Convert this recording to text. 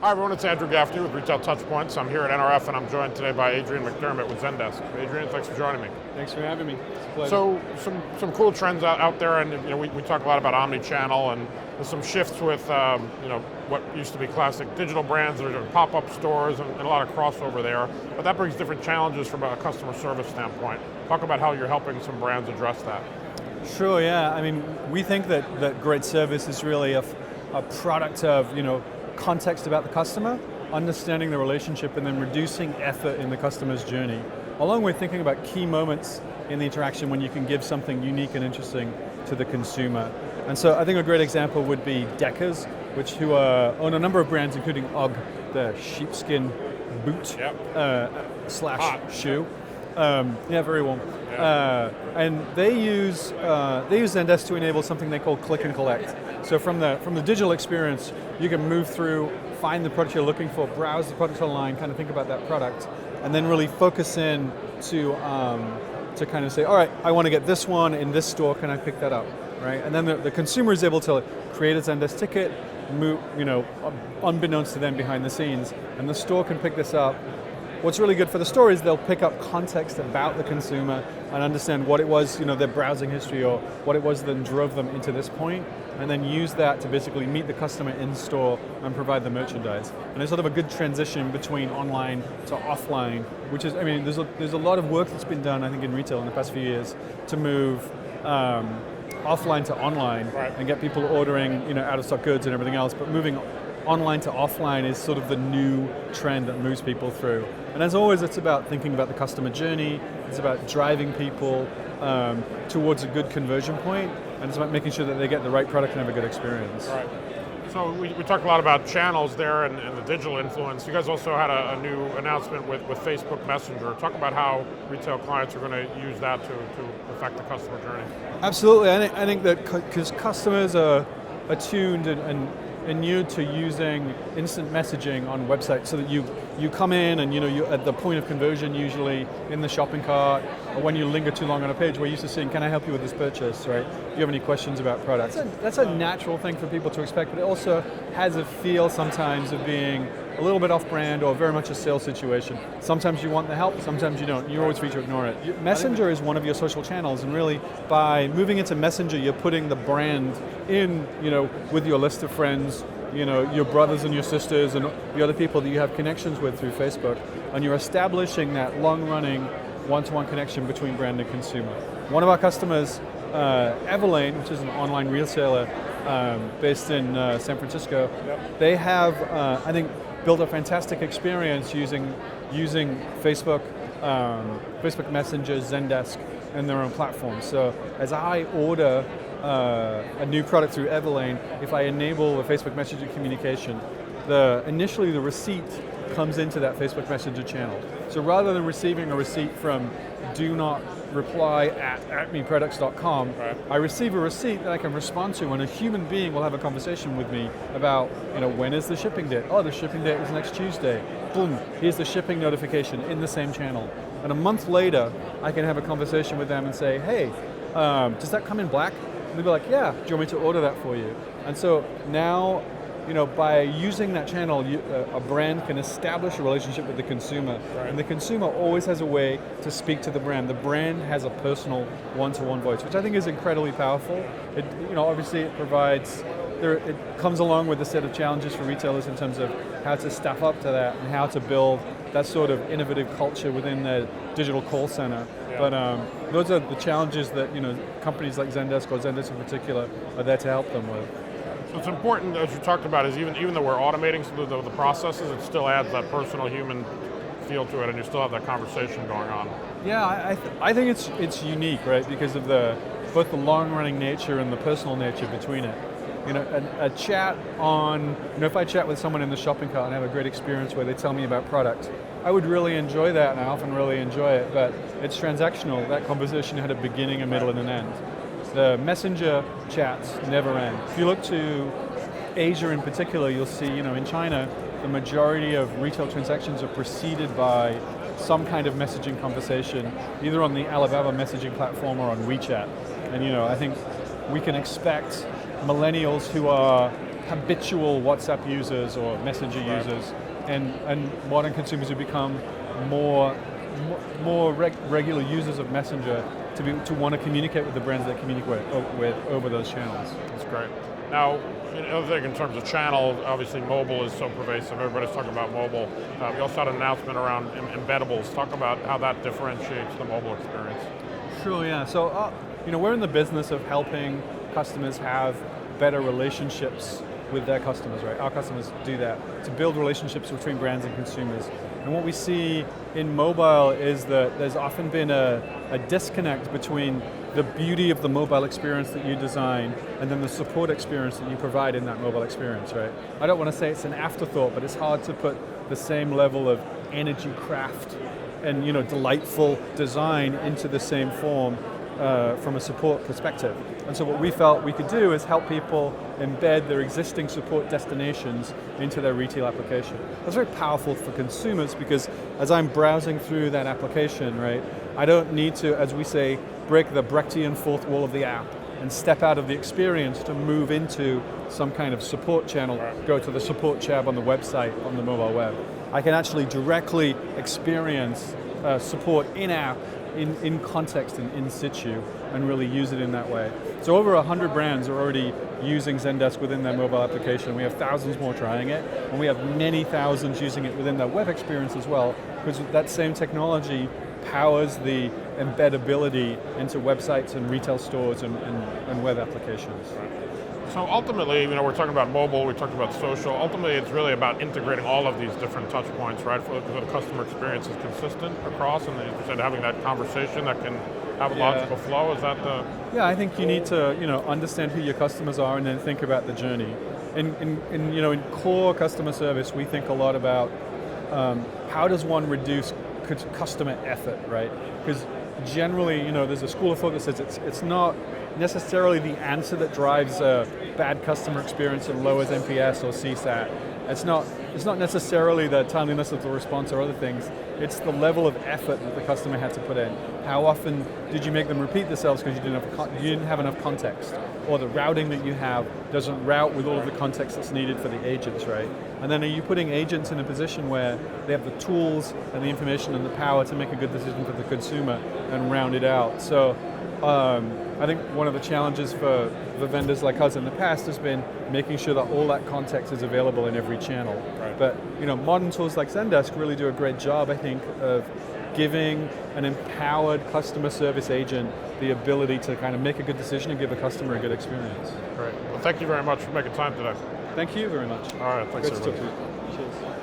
Hi everyone, it's Andrew Gaffney with Retail Touchpoints. I'm here at NRF and I'm joined today by Adrian McDermott with Zendesk. Adrian, thanks for joining me. Thanks for having me. It's a pleasure. So some cool trends out there, and we talk a lot about omni-channel, and there's some shifts with what used to be classic digital brands. There's pop-up stores and a lot of crossover there, but that brings different challenges from a customer service standpoint. Talk about how you're helping some brands address that. Sure, yeah. I mean, we think that great service is really a product of context about the customer, understanding the relationship, and then reducing effort in the customer's journey, along with thinking about key moments in the interaction when you can give something unique and interesting to the consumer. And so I think a great example would be Deckers, who own a number of brands, including UGG, the sheepskin boot slash shoe. Very warm. Yeah. And they use Zendesk to enable something they call click and collect. So from the digital experience, you can move through, find the product you're looking for, browse the product online, kind of think about that product, and then really focus in to kind of say, all right, I want to get this one in this store, can I pick that up, right? And then the consumer is able to create a Zendesk ticket, move, unbeknownst to them behind the scenes, and the store can pick this up. What's really good for the store is they'll pick up context about the consumer and understand what it was, their browsing history, or what it was that drove them into this point, and then use that to basically meet the customer in store and provide the merchandise. And it's sort of a good transition between online to offline, which is, there's a lot of work that's been done, I think, in retail in the past few years to move offline to online, right, and get people ordering, out of stock goods and everything else, but moving online to offline is sort of the new trend that moves people through. And as always, it's about thinking about the customer journey, it's about driving people towards a good conversion point, and it's about making sure that they get the right product and have a good experience. Right. So we talked a lot about channels there and the digital influence. You guys also had a new announcement with Facebook Messenger. Talk about how retail clients are going to use that to affect the customer journey. Absolutely. I think that because customers are attuned and new to using instant messaging on websites, so that you come in and you at the point of conversion, usually in the shopping cart, or when you linger too long on a page, we're used to seeing, can I help you with this purchase, right? Do you have any questions about products? That's a natural thing for people to expect, but it also has a feel sometimes of being a little bit off-brand or very much a sales situation. Sometimes you want the help, sometimes you don't. You're always free to ignore it. Messenger is one of your social channels, and really by moving into Messenger, you're putting the brand in, with your list of friends, your brothers and your sisters and the other people that you have connections with through Facebook, and you're establishing that long-running one-to-one connection between brand and consumer. One of our customers, Everlane, which is an online retailer based in San Francisco, they have, I think, built a fantastic experience using Facebook, Facebook Messenger, Zendesk, and their own platform. So as I order a new product through Everlane, if I enable a Facebook Messenger communication, initially the receipt comes into that Facebook Messenger channel. So rather than receiving a receipt from do not reply at acmeproducts.com, right, I receive a receipt that I can respond to, and a human being will have a conversation with me about, when is the shipping date? Oh, the shipping date is next Tuesday. Boom, here's the shipping notification in the same channel. And a month later, I can have a conversation with them and say, hey, does that come in black? And they'll be like, yeah, do you want me to order that for you? And so now, by using that channel, a brand can establish a relationship with the consumer, right, and the consumer always has a way to speak to the brand. The brand has a personal one-to-one voice, which I think is incredibly powerful. It, obviously it provides, it comes along with a set of challenges for retailers in terms of how to staff up to that and how to build that sort of innovative culture within the digital call center. Yeah. But those are the challenges that companies like Zendesk, or Zendesk in particular, are there to help them with. So it's important, as you talked about, is even though we're automating some of the processes, it still adds that personal human feel to it, and you still have that conversation going on. Yeah, I think it's unique, right? Because of both the long-running nature and the personal nature between it. A chat on, if I chat with someone in the shopping cart and have a great experience where they tell me about product, I would really enjoy that, and I often really enjoy it, but it's transactional. That conversation had a beginning, a middle, and an end. The messenger chats never end. If you look to Asia in particular, you'll see, in China, the majority of retail transactions are preceded by some kind of messaging conversation, either on the Alibaba messaging platform or on WeChat. And I think we can expect millennials who are habitual WhatsApp users or Messenger users, and modern consumers who become more regular users of Messenger to want to communicate with the brands they communicate with over those channels. That's great. Now, another thing in terms of channel, obviously mobile is so pervasive. Everybody's talking about mobile. We also had an announcement around embeddables. Talk about how that differentiates the mobile experience. Sure, yeah. So, we're in the business of helping customers have better relationships with their customers, right? Our customers do that, to build relationships between brands and consumers. And what we see in mobile is that there's often been a disconnect between the beauty of the mobile experience that you design and then the support experience that you provide in that mobile experience, right? I don't want to say it's an afterthought, but it's hard to put the same level of energy, craft, and delightful design into the same form from a support perspective. And so what we felt we could do is help people embed their existing support destinations into their retail application. That's very powerful for consumers because as I'm browsing through that application, right, I don't need to, as we say, break the Brechtian fourth wall of the app and step out of the experience to move into some kind of support channel, go to the support tab on the website, on the mobile web. I can actually directly experience support in-app, in context and in situ, and really use it in that way. So over 100 brands are already using Zendesk within their mobile application. We have thousands more trying it, and we have many thousands using it within their web experience as well, because that same technology powers the embeddability into websites and retail stores and web applications. So ultimately, we're talking about mobile, we talked about social. Ultimately, it's really about integrating all of these different touch points, right? So the customer experience is consistent across, and as you said, having that conversation that can have a logical flow. Is that the? Yeah, I think you need to understand who your customers are and then think about the journey. In core customer service, we think a lot about how does one reduce customer effort, right? Because generally, there's a school of thought that says it's not necessarily the answer that drives a bad customer experience and lowers NPS or CSAT. It's not necessarily the timeliness of the response or other things. It's the level of effort that the customer had to put in. How often did you make them repeat themselves because you didn't have enough context? Or the routing that you have doesn't route with all of the context that's needed for the agents, right? And then are you putting agents in a position where they have the tools and the information and the power to make a good decision for the consumer and round it out? So I think one of the challenges for the vendors like us in the past has been making sure that all that context is available in every channel. Right. But modern tools like Zendesk really do a great job, I think, of giving an empowered customer service agent the ability to kind of make a good decision and give a customer a good experience. Great. Well, thank you very much for making time today. Thank you very much. All right, thanks Good to everybody. talk to you. Cheers.